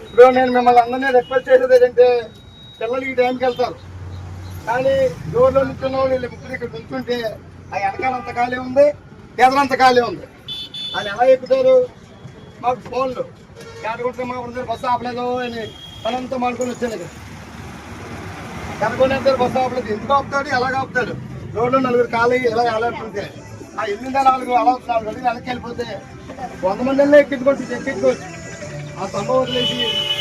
ఇప్పుడు నేను మిమ్మల్ని అందరినీ రిక్వెస్ట్ చేసేది ఏంటంటే పిల్లలు ఈ టైంకి వెళ్తారు, కానీ డోర్లో నిల్చున్న వాళ్ళు వీళ్ళు ముగ్గురు ఇక్కడ నిల్చుంటే ఆ వెనకాలంత ఖాళీ ఉంది, ఎదరంత ఖాళీ ఉంది. వాళ్ళు ఎలా ఎక్కుతారు? మాకు ఫోన్లు ఎడగొట్టే మా బస్సు ఆపలేదు అని పనంతా మాడుకొని వచ్చాను ఇక్కడ. ఎనకొనే బస్సు ఆపలేదు, ఎందుకు ఆపుతాడు, ఎలాగ ఆపుతాడు? రోడ్లో నలుగురు ఖాళీ ఇలా వెళ్ళాడుతుంటే ఆ ఎల్లుండే 4 అలా 4 గంటలు వెనక్కి వెళ్ళిపోతే 100 మంది ఎక్కించుకోవచ్చు. ఆ సంభవం వదిలేసి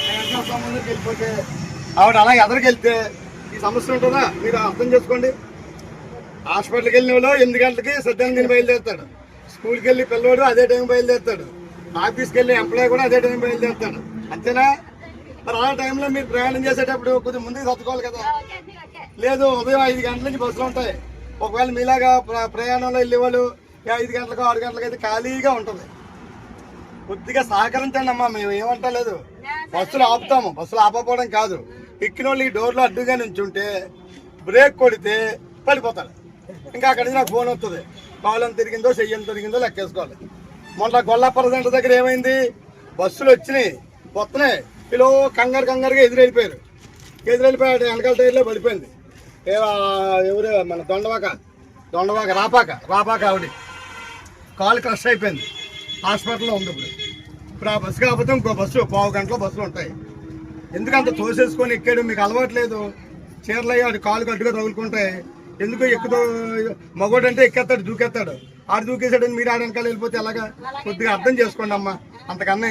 వెనకాల సంబంధం వెళ్ళిపోతే ఆవిడ అలా ఎదరికెళ్తే ఈ సమస్య ఉంటుందా? మీరు అర్థం చేసుకోండి. హాస్పిటల్కి వెళ్ళిన వాళ్ళు 8 గంటలకి సత్యాన్ని బయలుదేరుతాడు, స్కూల్కి వెళ్ళి పిల్లవాడు అదే టైం బయలుదేరుతాడు, ఆఫీస్కి వెళ్ళి ఎంప్లాయీ కూడా అదే టైం బయలుదేరుతాడు. అంతేనా? మరి ఆ టైంలో మీరు ప్రయాణం చేసేటప్పుడు కొద్దిగా ముందుకు తట్టుకోవాలి కదా. లేదు, ఉదయం 5 గంటల నుంచి బస్సులు ఉంటాయి. ఒకవేళ మీలాగా ప్రయాణంలో వెళ్ళేవాళ్ళు 5 గంటలకు 6 గంటలకు అయితే ఖాళీగా ఉంటుంది. కొద్దిగా సహకరించండి అమ్మా, మేము ఏమంటలేదు. బస్సులు ఆపుతాము, బస్సులు ఆపకపోవడం కాదు. ఎక్కిన వాళ్ళు ఈ డోర్లో అడ్డుగా నుంచుంటే బ్రేక్ కొడితే పడిపోతాడు. ఇంకా అక్కడి నుంచి నాకు ఫోన్ వస్తుంది, కాలం తిరిగిందో చెయ్యం తిరిగిందో లెక్కేసుకోవాలి. మొన్న గొల్లాపర సెంటర్ దగ్గర ఏమైంది? బస్సులు వచ్చినాయి, వస్తున్నాయి, వీళ్ళు కంగారుగా ఎదురెళ్ళిపోయాడు. వెనకాల టైర్లో పడిపోయింది. ఎవరు మన దొండవాక రాపాక ఆవిడ కాలు క్రష్ అయిపోయింది, హాస్పిటల్లో ఉంది. ఇప్పుడు ఆ బస్సు కాకపోతే ఇంకో బస్సు 1/2 గంటలో బస్సులు ఉంటాయి. ఎందుకంత తోసేసుకొని ఎక్కాడు? మీకు అలవాట్లేదు. చీరలు అయ్యి కాలు కట్టుగా తగులుకుంటాయి. ఎందుకు ఎక్కుతూ మగోడు అంటే ఎక్కేస్తాడు, దూకేస్తాడు. ఆడు దూకేసాడని మీరు ఆడనకాలు వెళ్ళిపోతే ఎలాగా? కొద్దిగా అర్థం చేసుకోండి అమ్మా, అంతకన్నా